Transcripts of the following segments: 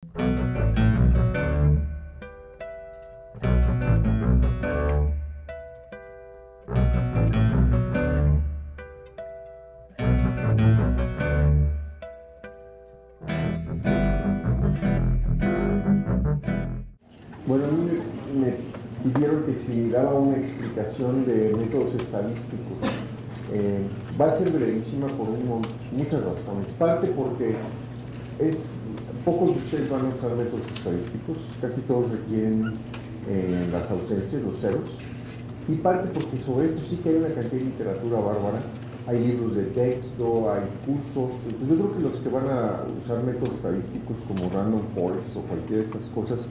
Bueno, a mí me pidieron que si daba una explicación de métodos estadísticos. Va a ser brevísima por muchas razones. Parte porque pocos de ustedes van a usar métodos estadísticos, casi todos requieren las ausencias, los ceros. Y parte porque sobre esto sí que hay una cantidad de literatura bárbara. Hay libros de texto, hay cursos. Entonces yo creo que los que van a usar métodos estadísticos como Random Forest o cualquiera de estas cosas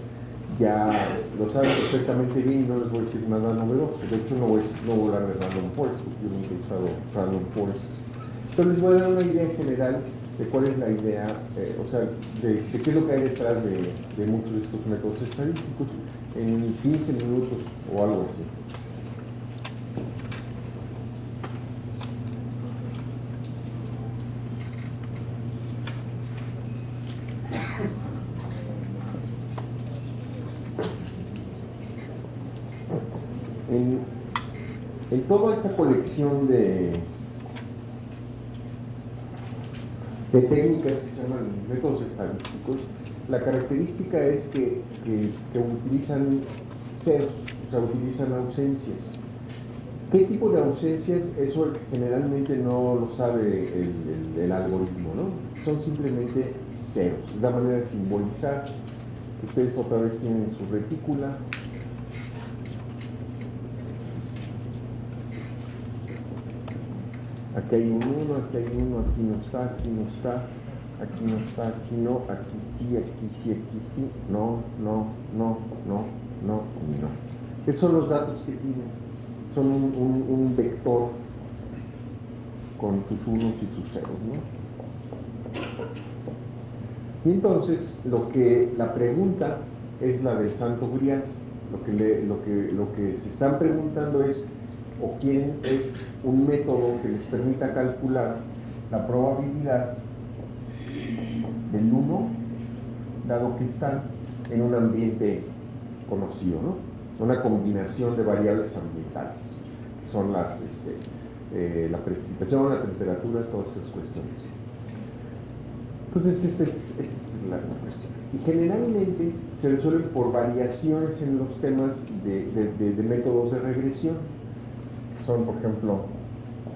ya lo saben perfectamente bien y no les voy a decir nada novedoso. De hecho, no voy a hablar de Random Forest porque yo nunca he usado Random Forest. Entonces les voy a dar una idea general de cuál es la idea, o sea, de qué es lo que hay detrás de muchos de estos métodos estadísticos en 15 minutos o algo así. En toda esta colección de técnicas que se llaman métodos estadísticos, la característica es que utilizan ceros, o sea, utilizan ausencias. ¿Qué tipo de ausencias? Eso generalmente no lo sabe el algoritmo, ¿no? Son simplemente ceros, es la manera de simbolizar. Ustedes otra vez tienen su retícula. Aquí hay un 1, aquí hay 1, aquí no está, aquí no está, aquí no está, aquí no, aquí sí, aquí sí, aquí sí, no, no, no, no, no y no. Esos son los datos que tienen. Son un vector con sus unos y sus ceros, ¿no? Y entonces, la pregunta es la del Santo Grial. Lo que se están preguntando es, o quieren, es un método que les permita calcular la probabilidad del 1, dado que están en un ambiente conocido, ¿no? Una combinación de variables ambientales, que son la precipitación, la temperatura, todas esas cuestiones. Entonces, esta es la cuestión. Y generalmente se resuelve por variaciones en los temas de métodos de regresión. Son, por ejemplo,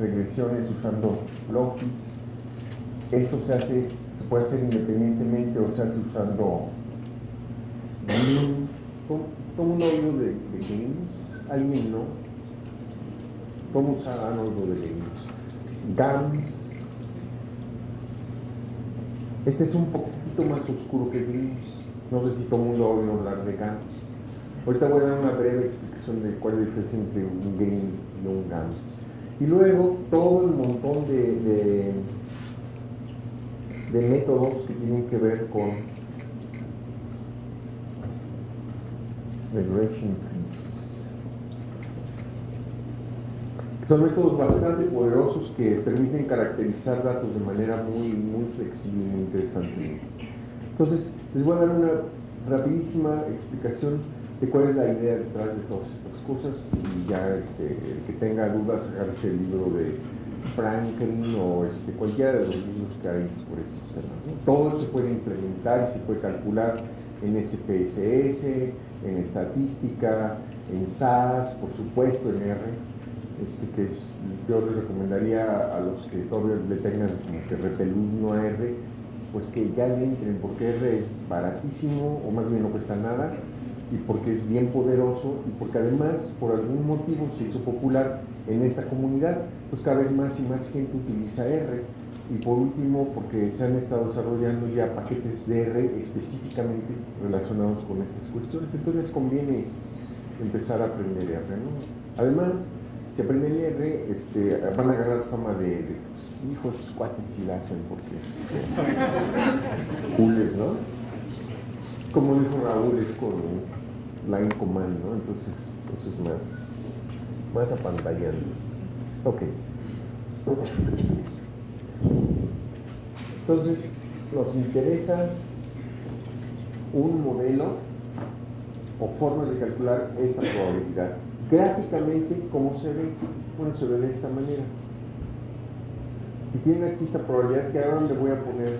regresiones usando log fits. Esto se puede hacer independientemente o se hace usando todo un oído de games. ¿Alguien no? ¿Cómo usan oído de games? GAMS. Este es un poquito más oscuro que games. No sé si todo el mundo ha oído hablar de GAMS. Ahorita voy a dar una breve explicación de cuál es la diferencia entre un game y un GAMS. Y luego todo el montón de métodos que tienen que ver con regression trees. Son métodos bastante poderosos que permiten caracterizar datos de manera muy, muy flexible y interesante. Entonces, les voy a dar una rapidísima explicación de cuál es la idea detrás de todas estas cosas y ya el que tenga dudas, agarre el libro de Franklin o cualquiera de los libros que hay sobre estos temas, ¿no? Todo se puede implementar y se puede calcular en SPSS, en estadística, en SAS, por supuesto en R, yo les recomendaría a los que todavía le tengan como que repeluzno a R, pues que ya le entren, porque R es baratísimo, o más bien no cuesta nada, y porque es bien poderoso, y porque además, por algún motivo, se hizo popular en esta comunidad, pues cada vez más y más gente utiliza R. Y por último, porque se han estado desarrollando ya paquetes de R específicamente relacionados con estas cuestiones, entonces les conviene empezar a aprender R, ¿no? Además, si aprenden R, van a agarrar fama de hijos, sus cuates si la hacen, porque cooles, ¿no? Como dijo Raúl, es con line command, ¿no? Entonces eso es más apantallando. Ok. Entonces, nos interesa un modelo o formas de calcular esa probabilidad. Gráficamente, ¿cómo se ve? Bueno, se ve de esta manera. Si tienen aquí esta probabilidad, que ahora le voy a poner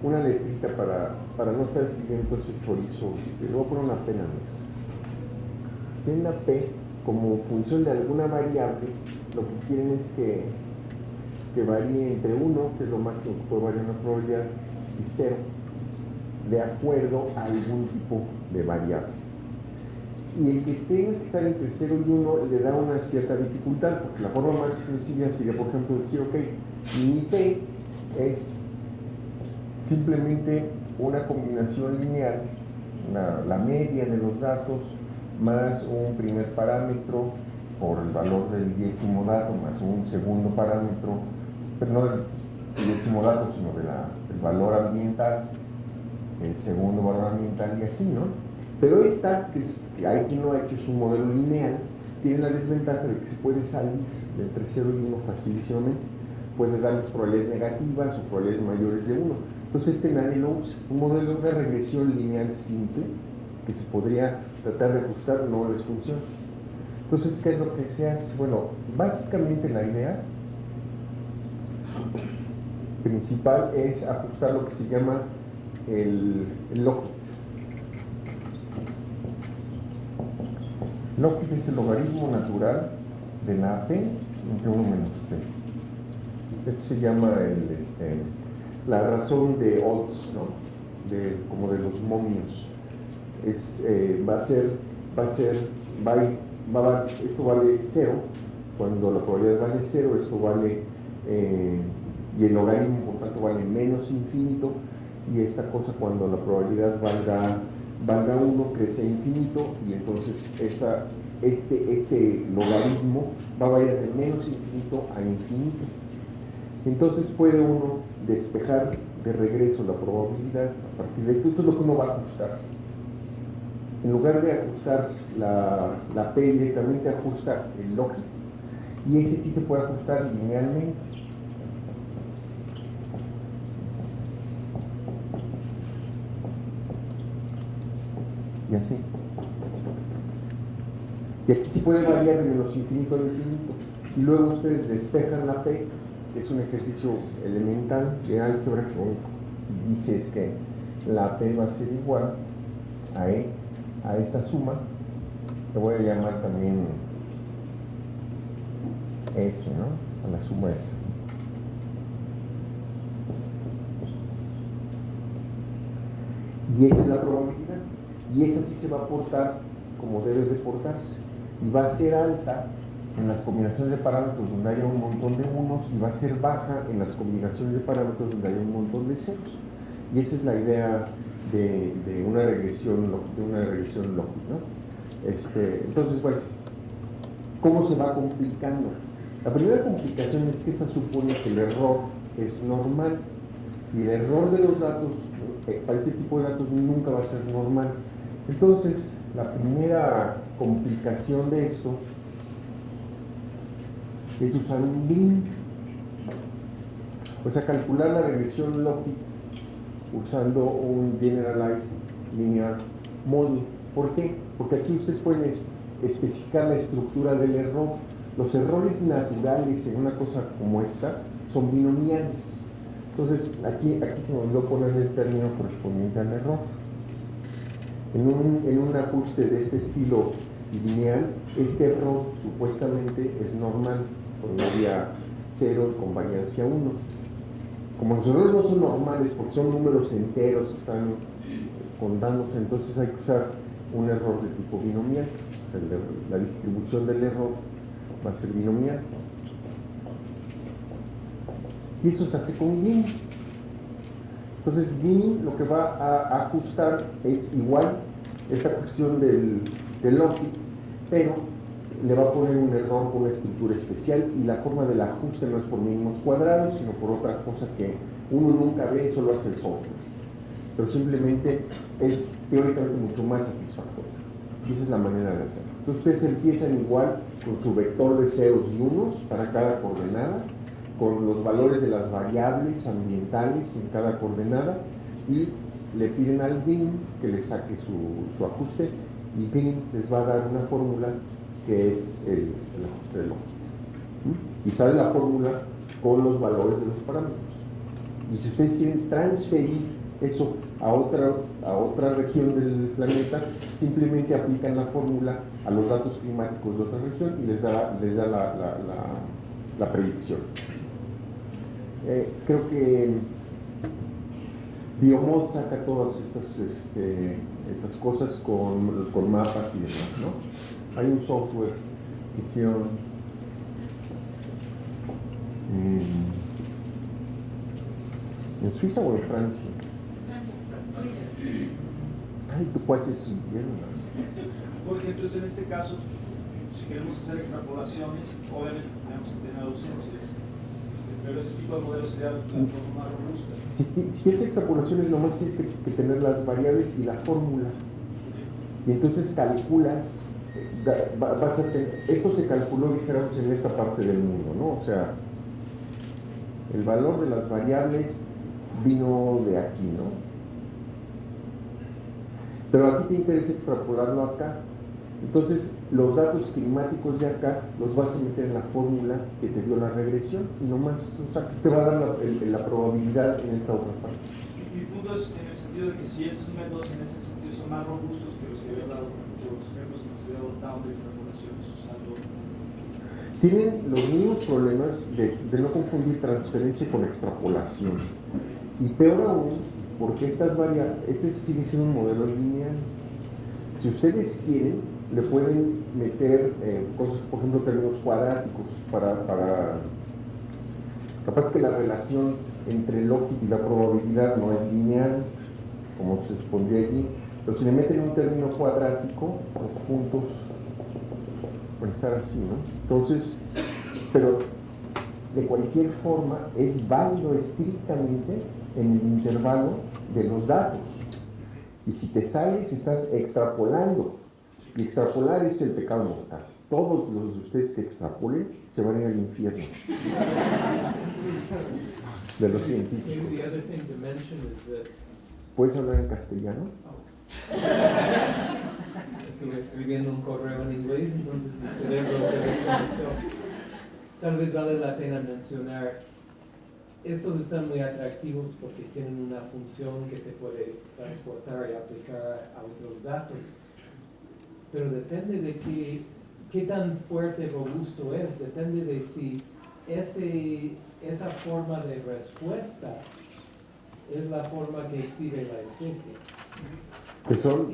una letrita para no estar escribiendo ese chorizo, le voy a poner una P nada más. Tienen la P como función de alguna variable, lo que quieren es que varíe entre 1, que es lo máximo que puede variar una probabilidad, y 0, de acuerdo a algún tipo de variable. Y el que tenga que estar entre 0 y 1 le da una cierta dificultad, porque la forma más sencilla sería, por ejemplo, decir, ok, mi P es simplemente una combinación lineal, la media de los datos, más un primer parámetro por el valor del décimo dato, más un segundo parámetro, pero no del décimo dato, sino del valor ambiental, el segundo valor ambiental y así, ¿no? Pero esta, que hay quien lo ha hecho, es un modelo lineal, tiene la desventaja de que se puede salir de entre 0 y 1 facilísimamente. Puede darles probabilidades negativas o probabilidades mayores de 1. Entonces nadie lo usa. Un modelo de regresión lineal simple, que se podría tratar de ajustar, no les funciona. Entonces, ¿qué es lo que se hace? Bueno, básicamente la idea principal es ajustar lo que se llama el logit. Logit es el logaritmo natural de la P entre 1 menos T. Esto se llama la razón de odds, ¿no? Como de los momios. Esto vale 0, cuando la probabilidad vale 0, esto vale, y el logaritmo por tanto vale menos infinito, y esta cosa cuando la probabilidad valga 1 crece a infinito, y entonces este logaritmo va a variar de menos infinito a infinito. Entonces puede uno despejar de regreso la probabilidad a partir de esto. Esto es lo que uno va a ajustar. En lugar de ajustar la P directamente, ajusta el logit. Y ese sí se puede ajustar linealmente. Y así. Y aquí sí puede variar de menos infinito a infinito. Y luego ustedes despejan la P, que es un ejercicio elemental de álgebra, que dice es que la P va a ser igual a esta suma, que voy a llamar también S, ¿no? A la suma S. Y esa es la probabilidad. Y esa sí se va a portar como debe de portarse. Y va a ser alta en las combinaciones de parámetros donde haya un montón de unos, y va a ser baja en las combinaciones de parámetros donde haya un montón de ceros. Y esa es la idea de una regresión lógica, ¿no? Entonces, bueno, ¿cómo se va complicando? La primera complicación es que esta supone que el error es normal, y el error de los datos, para este tipo de datos, nunca va a ser normal. Entonces, la primera complicación de esto es usar un bin, o sea, calcular la regresión lógica usando un Generalized Linear Model. ¿Por qué? Porque aquí ustedes pueden especificar la estructura del error. Los errores naturales en una cosa como esta son binomiales. Entonces, aquí se me olvidó poner el término correspondiente al error. En un ajuste de este estilo lineal, este error supuestamente es normal, con media 0 y con variancia 1. Como los errores no son normales porque son números enteros que están contándose, entonces hay que usar un error de tipo binomial. La distribución del error va a ser binomial. Y eso se hace con Gini. Entonces Gini lo que va a ajustar es igual esta cuestión del logit, pero le va a poner un error con una estructura especial, y la forma del ajuste no es por mínimos cuadrados, sino por otra cosa que uno nunca ve, solo hace el software. Pero simplemente es teóricamente mucho más satisfactorio. Y esa es la manera de hacerlo. Entonces ustedes empiezan igual con su vector de ceros y unos para cada coordenada, con los valores de las variables ambientales en cada coordenada, y le piden al BIM que le saque su ajuste, y BIM les va a dar una fórmula que es el ajuste de longitud. Y sale la fórmula con los valores de los parámetros. Y si ustedes quieren transferir eso a otra región del planeta, simplemente aplican la fórmula a los datos climáticos de otra región y les da la predicción. Creo que Biomod saca todas estas cosas con mapas y demás, ¿no? Hay un software que hicieron en Suiza o en Francia. Ay, tu cuate es invierno. Por ejemplo, en este caso, si queremos hacer extrapolaciones, obviamente tenemos que tener ausencias, pero ese tipo de modelos sería la forma más robusta. Si quieres extrapolaciones, nomás tienes que tener las variables y la fórmula. Y entonces calculas, esto se calculó, dijéramos, en esta parte del mundo, ¿no? O sea, el valor de las variables vino de aquí, ¿no? Pero a ti te interesa extrapolarlo acá. Entonces, los datos climáticos de acá los vas a meter en la fórmula que te dio la regresión y nomás, o sea, te va a dar la probabilidad en esta otra parte. Mi punto es en el sentido de que si estos métodos en ese sentido son más robustos que los que había dado, por los ejemplos que nos había dado de extrapolaciones usando. Tienen los mismos problemas de no confundir transferencia con extrapolación. Y peor aún, porque este sigue siendo un modelo lineal. Si ustedes quieren, le pueden meter cosas, por ejemplo, términos cuadráticos capaz que la relación entre lógica y la probabilidad no es lineal, como se expondría allí, pero si le meten un término cuadrático, los puntos pueden estar así, ¿no? Entonces, pero de cualquier forma es válido estrictamente en el intervalo de los datos. Y si te sales, estás extrapolando. Y extrapolar es el pecado mortal. Todos los de ustedes que extrapolen se van a ir al infierno. De los científicos. ¿Puedes hablar en castellano? Estuve escribiendo un correo en inglés, entonces mi cerebro se desconectó. Tal vez vale la pena mencionar, estos están muy atractivos porque tienen una función que se puede transportar y aplicar a otros datos, pero depende de qué tan fuerte y robusto es, depende de si esa forma de respuesta es la forma que exhibe la especie.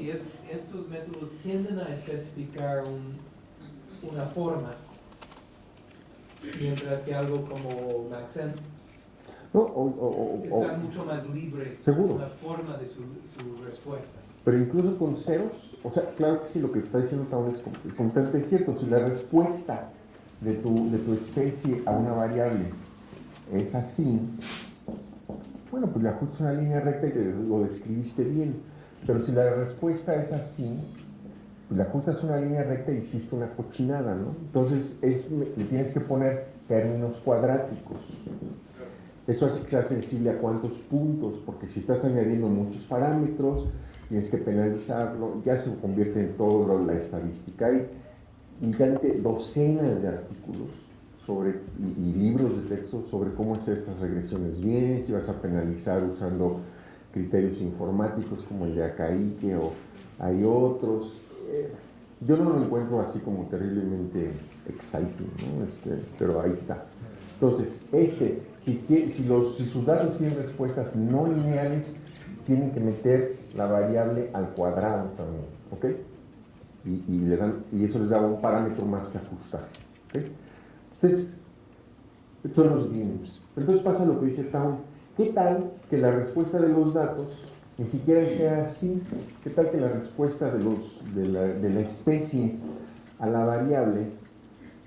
Y estos métodos tienden a especificar una forma, mientras que algo como Maxent está mucho más libre seguro. en la forma de su respuesta. Pero incluso con ceros, o sea, claro que sí, lo que está diciendo Taun es completamente cierto. Si la respuesta de tu especie a una variable es así, bueno, pues le ajustas una línea recta y lo describiste bien. Pero si la respuesta es así, pues le ajustas una línea recta y hiciste una cochinada, ¿no? Entonces le tienes que poner términos cuadráticos. Eso hace que sea sensible a cuántos puntos, porque si estás añadiendo muchos parámetros, tienes que penalizarlo, ya se convierte en todo la estadística. Hay literalmente docenas de artículos y libros de texto sobre cómo hacer estas regresiones bien, si vas a penalizar usando criterios informáticos como el de Akaique o hay otros. Yo no lo encuentro así como terriblemente exciting, ¿no? Pero ahí está. Entonces, si sus datos tienen respuestas no lineales, tienen que meter la variable al cuadrado también, ¿ok? Y eso les da un parámetro más que ajustar, ¿ok? Entonces, son los BIMs. Entonces pasa lo que dice Taun. ¿Qué tal que la respuesta de los datos ni siquiera sea así? ¿Qué tal que la respuesta de la especie a la variable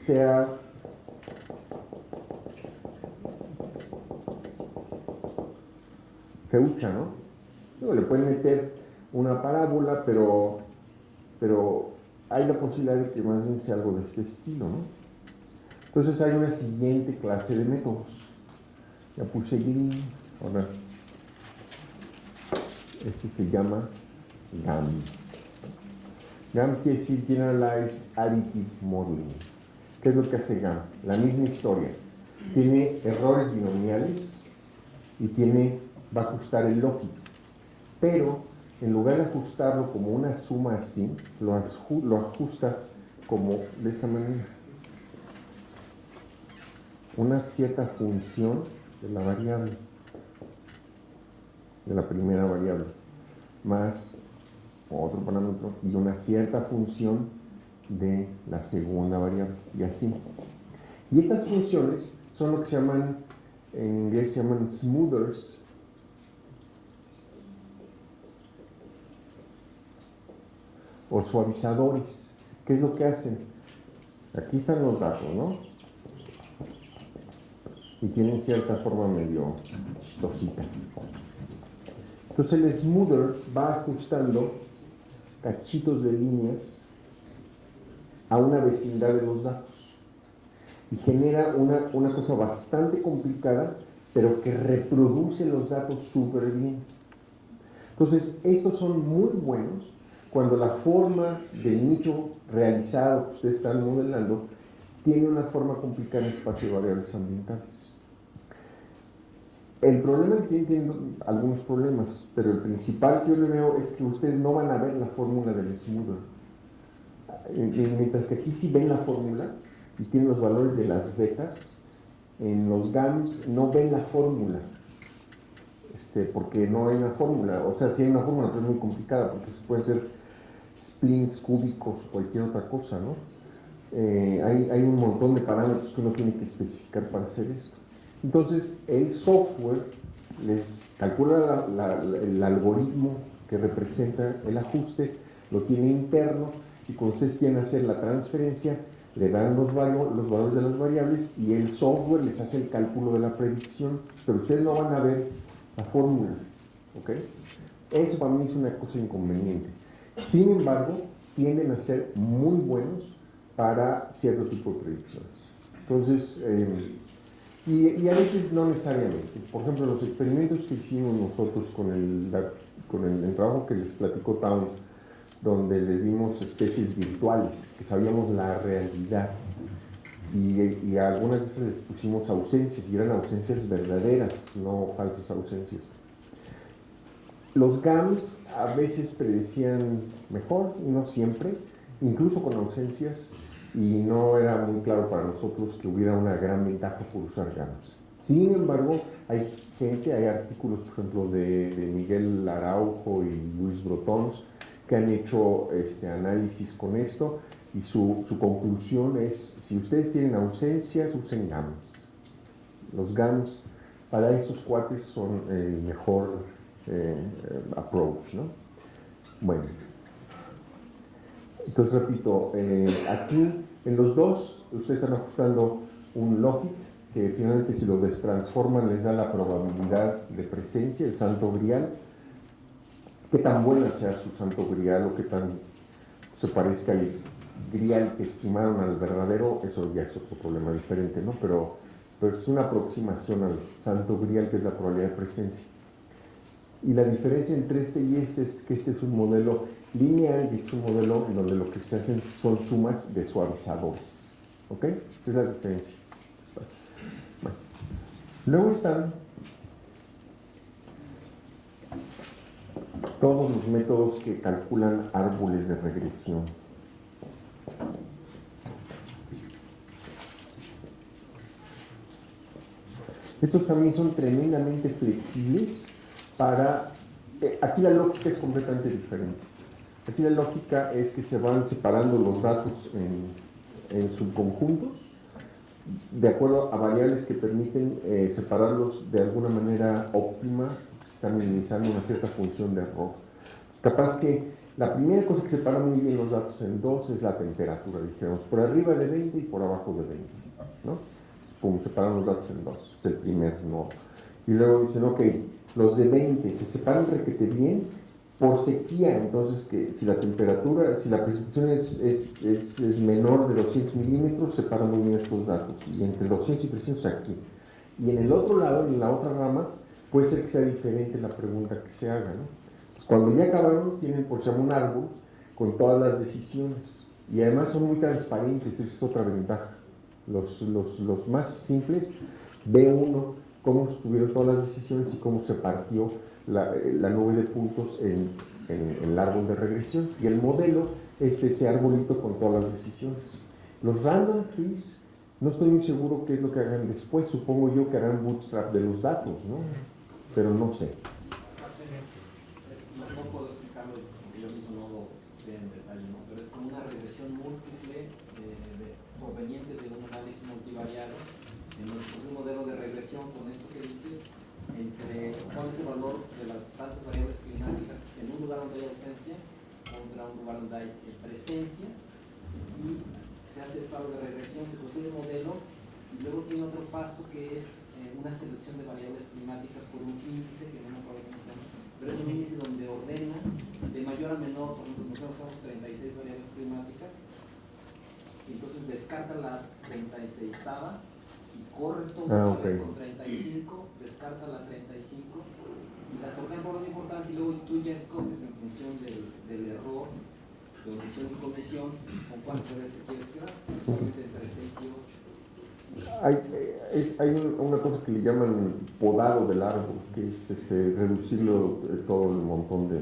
sea feucha, ¿no? Luego le pueden meter una parábola, pero hay la posibilidad de que más bien sea algo de este estilo, ¿no? Entonces hay una siguiente clase de métodos. Ya puse green, ahora Este se llama GAM. GAM quiere decir Generalized Additive Modeling. ¿Qué es lo que hace GAM? La misma historia. Tiene errores binomiales y va a ajustar el lógico. Pero en lugar de ajustarlo como una suma así, lo ajusta como de esta manera. Una cierta función de la variable, de la primera variable, más otro parámetro y una cierta función de la segunda variable, y así. Y estas funciones son lo que se llaman, en inglés se llaman smoothers, o suavizadores. ¿Qué es lo que hacen? Aquí están los datos, ¿no? Y tienen cierta forma medio chistosita. Entonces el smoother va ajustando cachitos de líneas a una vecindad de los datos y genera una cosa bastante complicada, pero que reproduce los datos súper bien. Entonces estos son muy buenos cuando la forma del nicho realizado que ustedes están modelando tiene una forma complicada en espacio de variables ambientales. El problema es que tienen algunos problemas, pero el principal que yo le veo es que ustedes no van a ver la fórmula del smoother. Mientras que aquí sí ven la fórmula y tienen los valores de las betas, en los GAMs no ven la fórmula, porque no hay una fórmula. O sea, sí hay una fórmula, pero es muy complicada, porque pueden ser splins, cúbicos, cualquier otra cosa, ¿no? Hay un montón de parámetros que uno tiene que especificar para hacer esto. Entonces, el software les calcula el algoritmo que representa el ajuste, lo tiene interno, y cuando ustedes quieren hacer la transferencia, le dan los valores de las variables y el software les hace el cálculo de la predicción, pero ustedes no van a ver la fórmula, ¿ok? Eso para mí es una cosa inconveniente. Sin embargo, tienden a ser muy buenos para cierto tipo de predicciones. Entonces, y a veces no necesariamente. Por ejemplo, los experimentos que hicimos nosotros con el trabajo que les platicó Town, donde le dimos especies virtuales, que sabíamos la realidad, y a algunas veces les pusimos ausencias, y eran ausencias verdaderas, no falsas ausencias. Los GAMs a veces predecían mejor, y no siempre, incluso con ausencias, y no era muy claro para nosotros que hubiera una gran ventaja por usar GAMs. Sin embargo, hay artículos, por ejemplo, de Miguel Araujo y Luis Brotons, que han hecho análisis con esto, y su conclusión es: si ustedes tienen ausencias, usen GAMs. Los GAMs para estos cuates son el mejor approach, ¿no? Bueno, entonces repito, aquí en los dos ustedes están ajustando un logic que finalmente, si lo destransforman, les da la probabilidad de presencia, el santo grial. Qué tan buena sea su santo grial o qué tan se parezca al grial que estimaron al verdadero, eso ya es otro problema diferente, ¿no? Pero es una aproximación al santo grial, que es la probabilidad de presencia. Y la diferencia entre este y este es que este es un modelo lineal y es un modelo en donde lo que se hacen son sumas de suavizadores. ¿Ok? Esa es la diferencia. Bueno. Luego están todos los métodos que calculan árboles de regresión. Estos también son tremendamente flexibles para... aquí la lógica es completamente diferente. Aquí la lógica es que se van separando los datos en subconjuntos de acuerdo a variables que permiten separarlos de alguna manera óptima. Se están minimizando una cierta función de error. Capaz que la primera cosa que separa muy bien los datos en dos es la temperatura, dijéramos, por arriba de 20 y por abajo de 20, ¿no? Pum, separan los datos en dos, es el primer nodo. Y luego dicen, ok, los de 20 se separan requete bien por sequía, entonces que si la temperatura, si la precipitación es menor de 200 milímetros, separan muy bien estos datos, y entre 200 y 300 aquí. Y en el otro lado, en la otra rama, puede ser que sea diferente la pregunta que se haga, ¿no? Cuando ya acabaron, tienen por ejemplo un árbol con todas las decisiones. Y además son muy transparentes, esa es otra ventaja. Los más simples, ve uno cómo estuvieron todas las decisiones y cómo se partió la nube de puntos en el árbol de regresión. Y el modelo es ese arbolito con todas las decisiones. Los random trees, no estoy muy seguro qué es lo que hagan después. Supongo yo que harán bootstrap de los datos, ¿no? Pero no sé. No puedo explicarlo porque yo mismo no lo sé en detalle, ¿no? Pero es como una regresión múltiple proveniente de un análisis multivariado. En un modelo de regresión con esto que dices, pones el valor de las tantas variables climáticas en un lugar donde hay ausencia contra un lugar donde hay presencia, y se hace estado de regresión, se construye un modelo, y luego tiene otro paso que es una selección de variables climáticas por un índice que no me acuerdo cómo se llama, pero es un índice donde ordena de mayor a menor. Por ejemplo, nosotros usamos 36 variables climáticas, y entonces descarta la 36ª y corre todo Okay. con 35, descarta la 35 y las ordena por orden de importancia, y luego tú ya escoges en función del error de omisión y comisión con cuántas variables te quieres quedar, usualmente entre 6 y 8. Hay una cosa que le llaman podado del árbol, que es reducirlo todo el montón de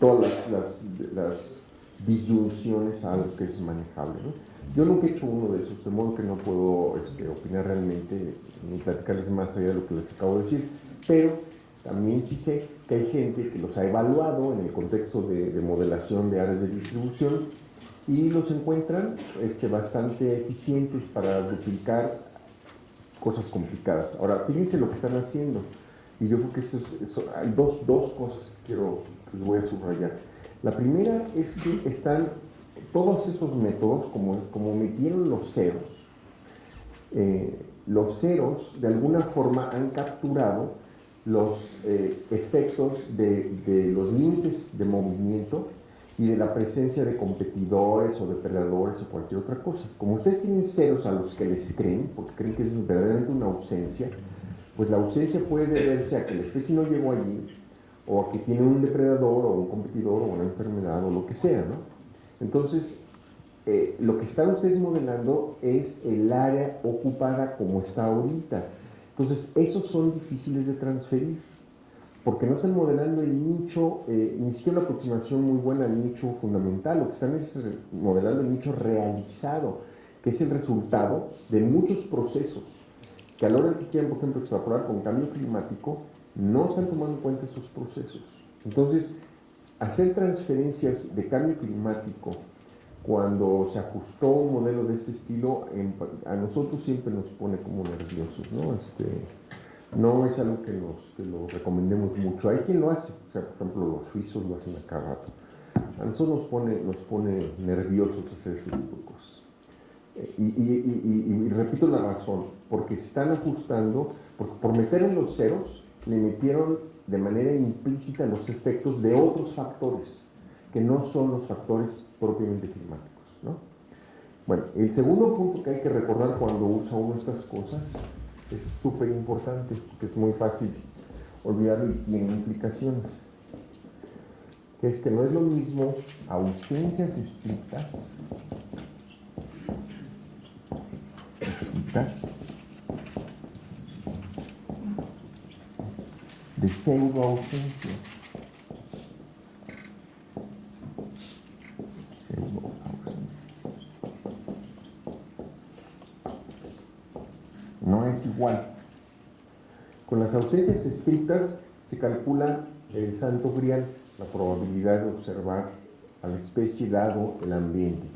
todas las disyunciones a algo que es manejable, ¿no? Yo nunca he hecho uno de esos, de modo que no puedo opinar realmente ni platicarles más allá de lo que les acabo de decir, pero también sí sé que hay gente que los ha evaluado en el contexto de modelación de áreas de distribución y los encuentran bastante eficientes para duplicar cosas complicadas. Ahora, fíjense lo que están haciendo, y yo creo que hay dos cosas que les voy a subrayar. La primera es que están todos esos métodos, como metieron los ceros de alguna forma han capturado los efectos de los límites de movimiento y de la presencia de competidores o depredadores o cualquier otra cosa. Como ustedes tienen ceros a los que les creen, porque creen que es verdaderamente una ausencia, pues la ausencia puede deberse a que la especie no llegó allí, o a que tiene un depredador o un competidor o una enfermedad o lo que sea, ¿no? Entonces, lo que están ustedes modelando es el área ocupada como está ahorita. Entonces, esos son difíciles de transferir, porque no están modelando el nicho, ni siquiera una aproximación muy buena al nicho fundamental. Lo que están es modelando el nicho realizado, que es el resultado de muchos procesos, que a la hora que quieran, por ejemplo, extrapolar con cambio climático, no están tomando en cuenta esos procesos. Entonces, hacer transferencias de cambio climático cuando se ajustó un modelo de este estilo, a nosotros siempre nos pone como nerviosos, ¿no? No es algo que lo recomendemos mucho. Hay quien lo hace, o sea, por ejemplo, los suizos lo hacen a cada rato. A nosotros nos pone nerviosos hacer ese tipo de cosas. Y repito la razón, porque están ajustando, por meter en los ceros, le metieron de manera implícita los efectos de otros factores, que no son los factores propiamente climáticos, ¿no? Bueno, el segundo punto que hay que recordar cuando usa uno estas cosas es súper importante, que es muy fácil olvidarlo y tiene implicaciones, que es que no es lo mismo ausencias estrictas de pseudoausencias. No es igual. Con las ausencias estrictas se calcula el santo grial, la probabilidad de observar a la especie dado el ambiente.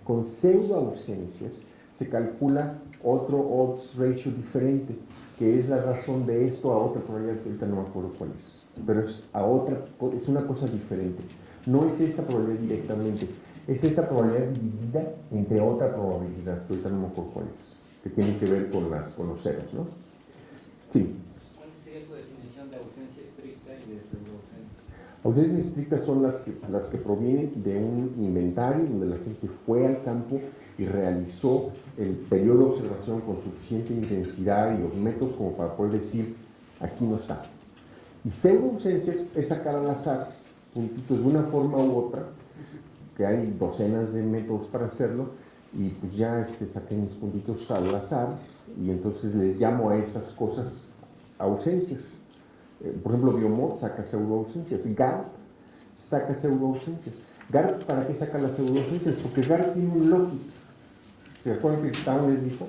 Con pseudoausencias se calcula otro odds ratio diferente, que es la razón de esto a otra probabilidad, que ahorita no me acuerdo cuál es, pero es una cosa diferente. No es esta probabilidad directamente, es esta probabilidad dividida entre otra probabilidad, que ahorita no me acuerdo cuál es, que tiene que ver con los ceros, ¿no? Sí. ¿Cuál sería tu definición de ausencia estricta y de pseudoausencia? Ausencias estrictas son las que provienen de un inventario donde la gente fue al campo y realizó el periodo de observación con suficiente intensidad y los métodos como para poder decir, aquí no está. Y pseudo-ausencias es sacar al azar puntitos de una forma u otra, que hay docenas de métodos para hacerlo, y pues ya saqué mis puntitos al azar, y entonces les llamo a esas cosas ausencias. Por ejemplo, Biomod saca pseudo-ausencias, GARP saca pseudo-ausencias. ¿GARP para qué saca las pseudo-ausencias? Porque GARP tiene un logit. ¿Se acuerdan que estaban les dijo?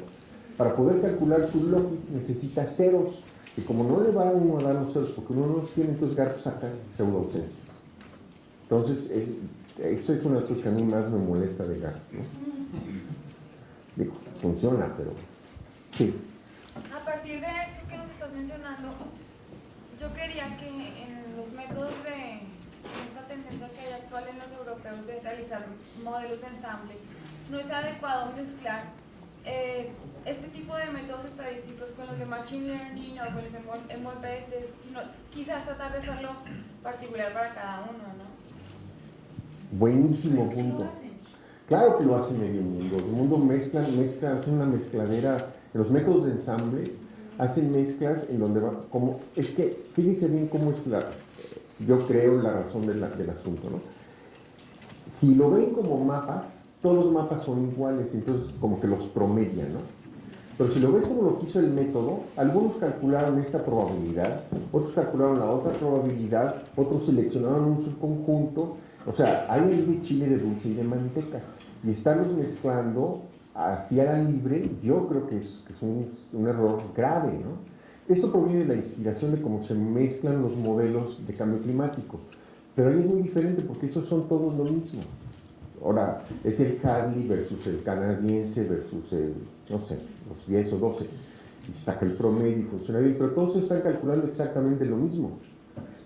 Para poder calcular su logit necesita ceros, y como no le va uno a dar los ceros porque uno no los tiene, entonces GARP saca pseudo-ausencias. Entonces, esto es una de las cosas que a mí más me molesta de GARP, ¿no? Digo, funciona, pero sí. A partir de esto que nos estás mencionando, yo quería que en los métodos de esta tendencia que hay actual en los europeos de realizar modelos de ensamble, no es adecuado mezclar este tipo de métodos estadísticos con los de Machine Learning o con los embedded, sino quizás tratar de hacerlo particular para cada uno, ¿no? Buenísimo punto. Claro que lo hace medio mundo. El mundo mezcla, hacen una mezcladera. En los métodos de ensambles hacen mezclas en donde va, como, es que fíjense bien cómo es yo creo la razón del asunto, ¿no? Si lo ven como mapas, todos los mapas son iguales, entonces como que los promedian, ¿no? Pero si lo ves como lo que hizo el método, algunos calcularon esta probabilidad, otros calcularon la otra probabilidad, otros seleccionaron un subconjunto. O sea, hay de chile de dulce y de manteca, y estarlos mezclando así a la libre, yo creo que es un error grave, ¿no? Esto proviene de la inspiración de cómo se mezclan los modelos de cambio climático, pero ahí es muy diferente porque esos son todos lo mismo. Ahora, es el Hadley versus el canadiense versus el, no sé, los 10 o 12, y saca el promedio y funciona bien, pero todos están calculando exactamente lo mismo.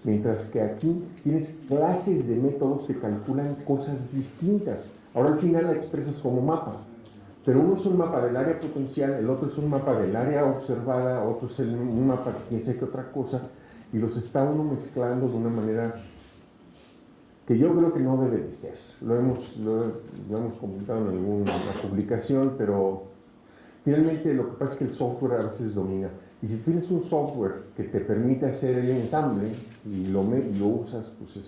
Mientras que aquí tienes clases de métodos que calculan cosas distintas. Ahora al final la expresas como mapa, pero uno es un mapa del área potencial, el otro es un mapa del área observada, otro es un mapa de quién sé qué otra cosa, y los está uno mezclando de una manera que yo creo que no debe de ser. Lo hemos comentado en alguna publicación, pero finalmente lo que pasa es que el software a veces domina. Y si tienes un software que te permite hacer el ensamble y lo usas, pues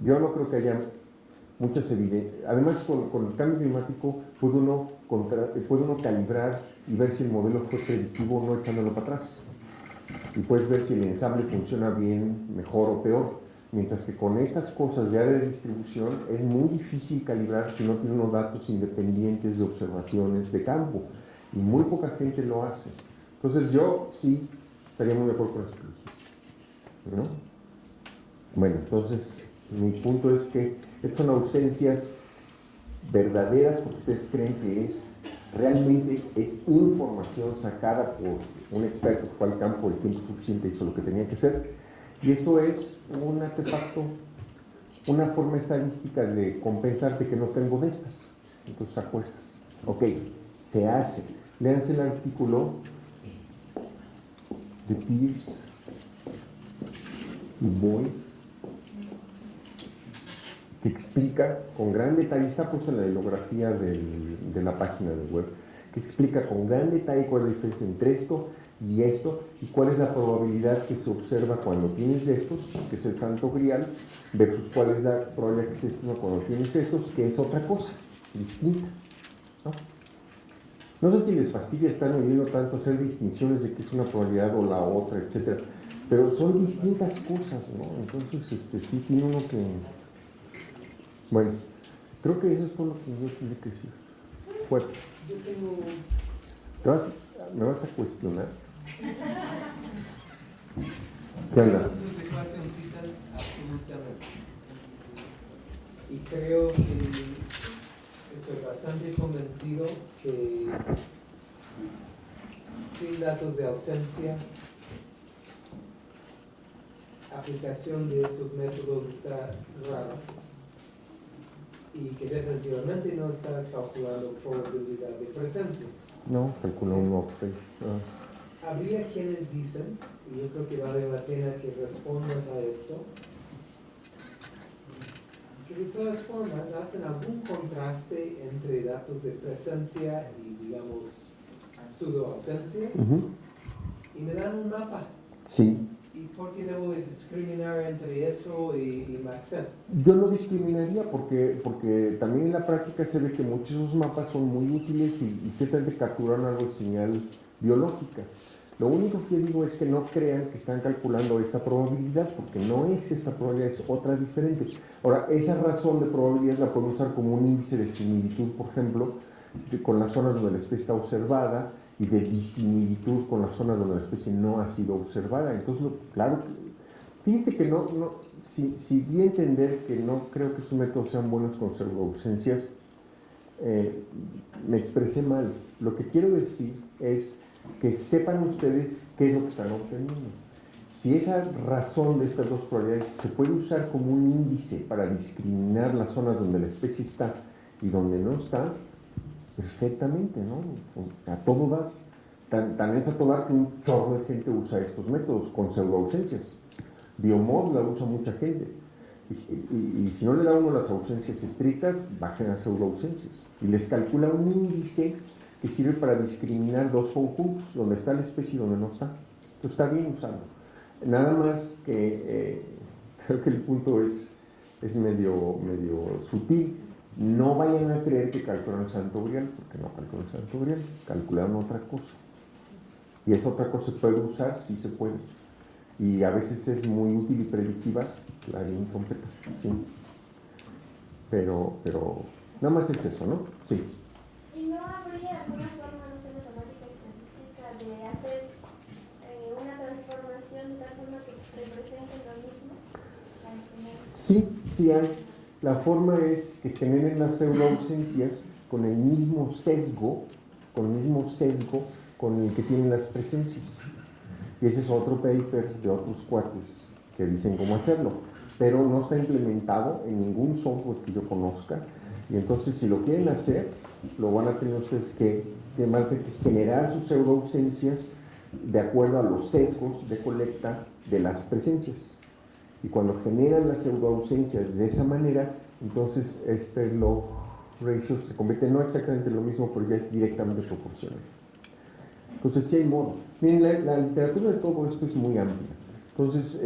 yo no creo que haya muchas evidencias. Además, con el cambio climático puede uno calibrar y ver si el modelo fue predictivo o no echándolo para atrás. Y puedes ver si el ensamble funciona bien, mejor o peor. Mientras que con estas cosas de área de distribución es muy difícil calibrar si no tiene unos datos independientes de observaciones de campo. Y muy poca gente lo hace. Entonces yo sí estaría muy de acuerdo con eso que dijiste, ¿no? Bueno, entonces mi punto es que estas son ausencias verdaderas porque ustedes creen que realmente es información sacada por un experto que fue al campo el tiempo suficiente y hizo lo que tenía que hacer. Y esto es un artefacto, una forma estadística de compensarte que no tengo de estas. Entonces apuestas. Ok, se hace. Léanse el artículo de Pierce y Boyd, que explica con gran detalle, está puesto en la bibliografía de la página de web, que explica con gran detalle cuál es la diferencia entre esto y cuál es la probabilidad que se observa cuando tienes estos, que es el santo grial, versus cuál es la probabilidad que se estima cuando tienes estos, que es otra cosa, distinta, ¿no? No sé si les fastidia estar oyendo tanto hacer distinciones de qué es una probabilidad o la otra, etcétera, pero son distintas cosas, ¿no? Entonces, sí tiene uno que... Bueno, creo que eso es todo lo que yo tenía que decir. Fuerte. Yo tengo... ¿Me vas a cuestionar? ¿Qué andas? Sus ecuacioncitas absolutamente. Y creo que estoy bastante convencido que sin datos de ausencia, aplicación de estos métodos está rara y que definitivamente no está calculando probabilidad de presencia. No, calculó un off-rate. Habría quienes dicen, y yo creo que vale la pena que respondas a esto, que de todas formas hacen algún contraste entre datos de presencia y, digamos, pseudo-ausencias, y me dan un mapa. Sí. ¿Y por qué debo de discriminar entre eso y Maxent? Yo no discriminaría porque también en la práctica se ve que muchos de esos mapas son muy útiles y ciertamente capturan algo de señal biológica. Lo único que digo es que no crean que están calculando esta probabilidad, porque no es esta probabilidad, es otra diferente. Ahora, esa razón de probabilidad la pueden usar como un índice de similitud, por ejemplo, con las zonas donde la especie está observada, y de disimilitud con las zonas donde la especie no ha sido observada. Entonces, claro, fíjense que si di a entender que no creo que sus métodos sean buenos con pseudoausencias, me expresé mal. Lo que quiero decir es que sepan ustedes qué es lo que están obteniendo. Si esa razón de estas dos probabilidades se puede usar como un índice para discriminar las zonas donde la especie está y donde no está, perfectamente, ¿no? A todo dar. Tan es a todo dar que un chorro de gente usa estos métodos con pseudoausencias. Biomod la usa mucha gente. Y si no le da uno las ausencias estrictas, va a generar pseudoausencias. Y les calcula un índice que sirve para discriminar dos conjuntos, donde está la especie y donde no está. Entonces está bien usado. Nada más que creo que el punto es medio sutil. No vayan a creer que calcularon el santo grial, porque no calcularon el santo grial, calcularon otra cosa. Y esa otra cosa se puede usar, sí se puede. Y a veces es muy útil y predictiva, la haría incompleta, sí. Pero nada más es eso, ¿no? Sí. ¿Y no habría alguna forma, no sé, matemática y estadística de hacer una transformación de tal forma que represente lo mismo? Sí hay. La forma es que generen las pseudoausencias con el mismo sesgo con el que tienen las presencias. Y ese es otro paper de otros cuates que dicen cómo hacerlo, pero no está implementado en ningún software que yo conozca. Y entonces, si lo quieren hacer, lo van a tener ustedes que generar sus pseudoausencias de acuerdo a los sesgos de colecta de las presencias. Y cuando generan las pseudoausencias de esa manera, entonces este log ratio se convierte no exactamente en lo mismo, pero ya es directamente proporcional. Entonces sí hay modo. Miren, la literatura de todo esto es muy amplia. Entonces,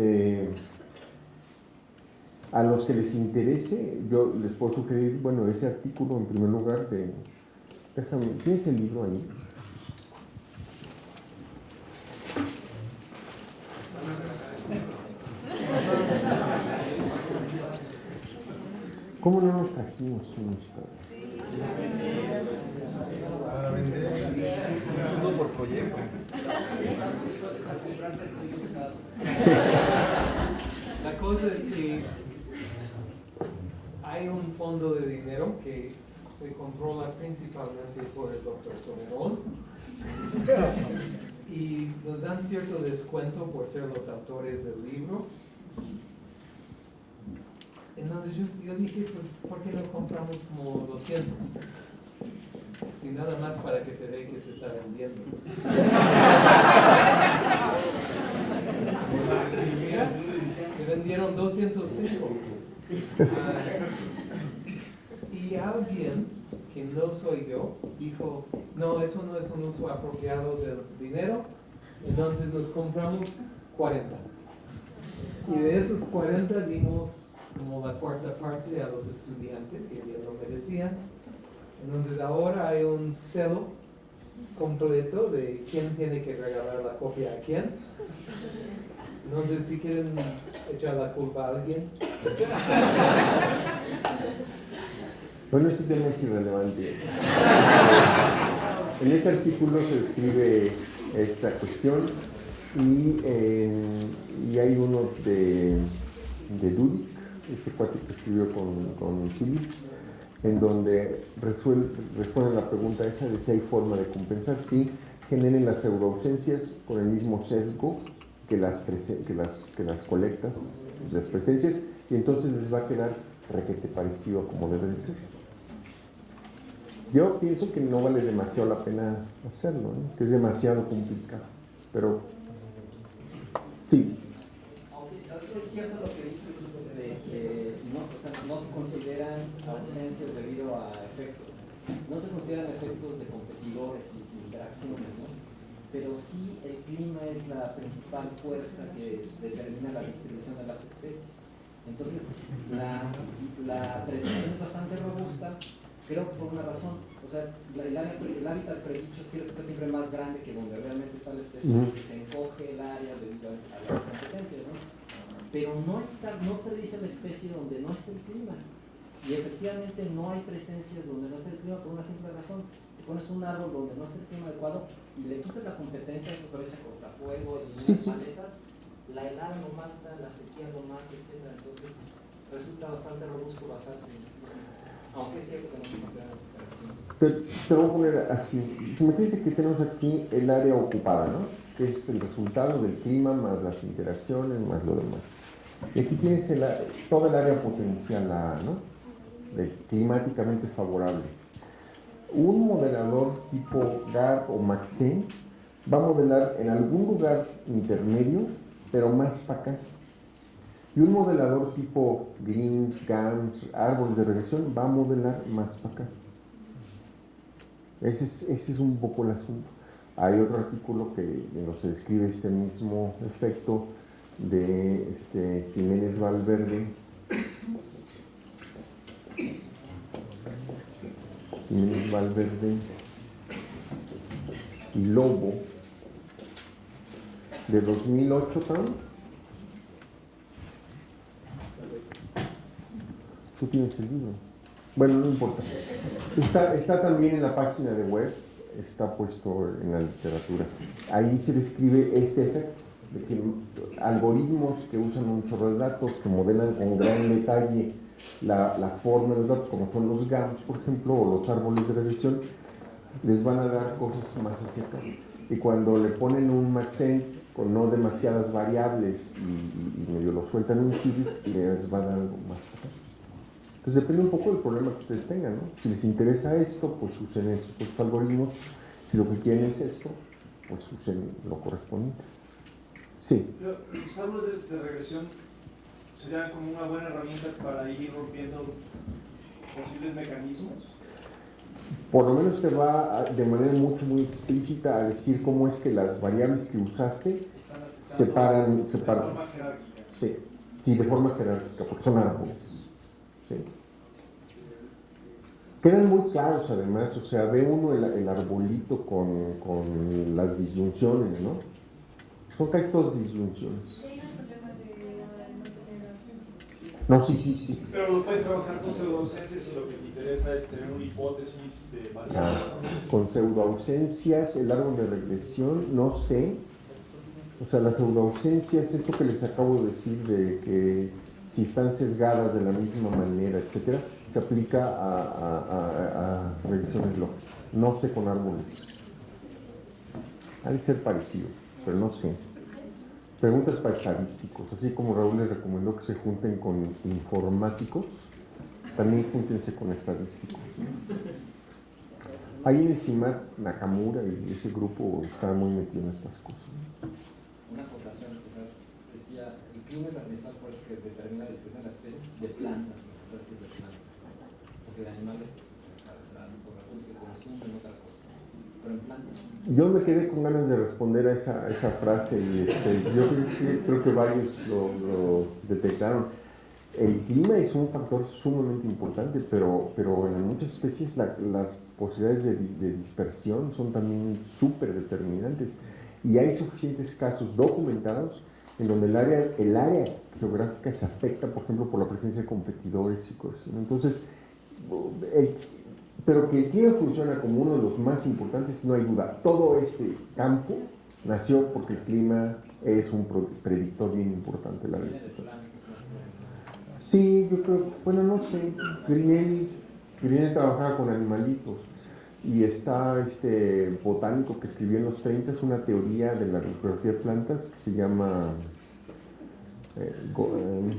a los que les interese, yo les puedo sugerir, bueno, ese artículo en primer lugar ¿tienes el libro ahí? ¿Cómo no nos trajimos unos? Para vender uno por proyecto. La cosa es que hay un fondo de dinero que se controla principalmente por el Dr. Soberón y nos dan cierto descuento por ser los autores del libro. Entonces yo dije, pues, ¿por qué no compramos como 200? Sin nada más para que se vea que se está vendiendo. Y mira, se vendieron 205. Y alguien, que no soy yo, dijo, no, eso no es un uso apropiado del dinero, entonces nos compramos 40. Y de esos 40 dimos como la cuarta parte a los estudiantes que bien lo merecían. Entonces ahora hay un celo completo de quién tiene que regalar la copia a quién. Entonces si quieren echar la culpa a alguien. Bueno, este tema es irrelevante. En este artículo se describe esa cuestión y hay uno de Dudick, este cuate que escribió con Phillips, en donde responde la pregunta esa de si hay forma de compensar. Sí, generen las pseudoausencias con el mismo sesgo que las colectas, las presencias, y entonces les va a quedar requete parecido a como debe de ser. Yo pienso que no vale demasiado la pena hacerlo, ¿no? Que es demasiado complicado, pero sí. Es cierto lo que dices de que no se consideran ausencias debido a efectos. No se consideran efectos de competidores y interacciones, ¿no? pero sí el clima es la principal fuerza que determina la distribución de las especies. Entonces, la predicción es bastante robusta, creo que por una razón. O sea, el hábitat predicho sí resulta siempre más grande que donde realmente está la especie, porque se encoge el área debido a las competencias, ¿no? Pero no predice la especie donde no está el clima. Y efectivamente no hay presencias donde no está el clima por una simple razón. Si pones un árbol donde no está el clima adecuado y le quitas la competencia, eso aprovecha cortafuego y las malezas, la helada lo mata, la sequía lo mata, etc. Entonces resulta bastante robusto basarse en eso. Aunque es cierto que no se considera la superación. Te voy a poner así. Si me dice que tenemos aquí el área ocupada, ¿no? Que es el resultado del clima más las interacciones más lo demás. Y aquí tienes toda el área potencial A, ¿no? Climáticamente favorable. Un modelador tipo GARP o Maxent va a modelar en algún lugar intermedio, pero más para acá. Y un modelador tipo GRIMS, GAMS, árboles de regresión, va a modelar más para acá. Ese es un poco el asunto. Hay otro artículo en lo que se describe este mismo efecto de Jiménez Valverde y Lobo de 2008 también. Tú tienes el libro. Bueno, no importa. Está también en la página de web, está puesto en la literatura. Ahí se describe este efecto de que algoritmos que usan un chorro de datos, que modelan con gran detalle la forma de los datos, como son los GAMS, por ejemplo, o los árboles de regresión, les van a dar cosas más hacia acá. Y cuando le ponen un Maxent con no demasiadas variables y medio lo sueltan en un QGIS, les va a dar algo más acá. Entonces depende un poco del problema que ustedes tengan, ¿no? Si les interesa esto, pues usen estos algoritmos. Si lo que quieren es esto, pues usen lo correspondiente. Sí. Los árboles de regresión serían como una buena herramienta para ir rompiendo posibles mecanismos. Por lo menos te va de manera muy explícita a decir cómo es que las variables que usaste separan. De forma jerárquica. Sí, de forma jerárquica, porque son árboles. Sí. Quedan muy claros además, o sea, ve uno el arbolito con las disyunciones, ¿no? Son casi todas disyunciones. No, sí. Pero lo puedes trabajar con pseudoausencias si lo que te interesa es tener una hipótesis de variables. Con pseudoausencias, el árbol de regresión, no sé. O sea, las pseudoausencias, esto que les acabo de decir de que si están sesgadas de la misma manera, etcétera, se aplica a regresiones lógicas. No sé con árboles. Ha de ser parecido, pero no sé. Preguntas para estadísticos, así como Raúl les recomendó que se junten con informáticos, también júntense con estadísticos. Ahí en el CIMAT, Nakamura y ese grupo está muy metido en estas cosas. Una acotación, decía, el clima es la principal fuerza que determina la distribución de las especies de plantas, no puede decir de plantas, porque de animales serán por recursos que consumen otra cosa, pero en plantas. Yo me quedé con ganas de responder a esa frase y yo creo que varios lo detectaron. El clima es un factor sumamente importante, pero en muchas especies las posibilidades de dispersión son también súper determinantes. Y hay suficientes casos documentados en donde el área geográfica se afecta, por ejemplo, por la presencia de competidores y cosas. Entonces, pero que el clima funciona como uno de los más importantes, no hay duda. Todo este campo nació porque el clima es un predictor bien importante de la vegetación. Sí, yo creo, bueno, no sé, Grinnell trabajaba con animalitos y está este botánico que escribió en los 30 una teoría de la geografía de plantas que se llama Good,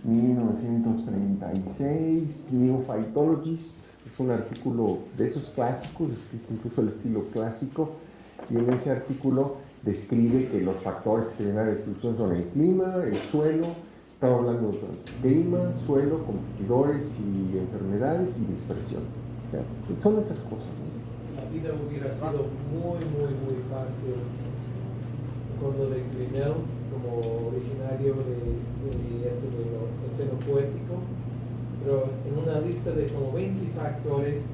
1936, New Phytologist, es un artículo de esos clásicos, escrito incluso al estilo clásico, y en ese artículo describe que los factores que tienen la distribución son el clima, el suelo Estaba hablando de clima, suelo, competidores y enfermedades y dispersión. ¿Ya? Son esas cosas, ¿no? La vida hubiera sido muy fácil cuando de Grinnell, como originario de esto de lo esceno poético, pero en una lista de como 20 factores,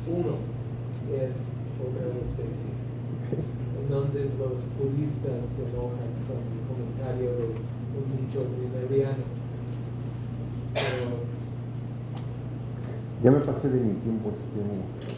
uno es otra especie. Sí. Entonces los puristas se enojan con el comentario de un dicho grinnelliano. Pero Ya me pasé de mi tiempo, así que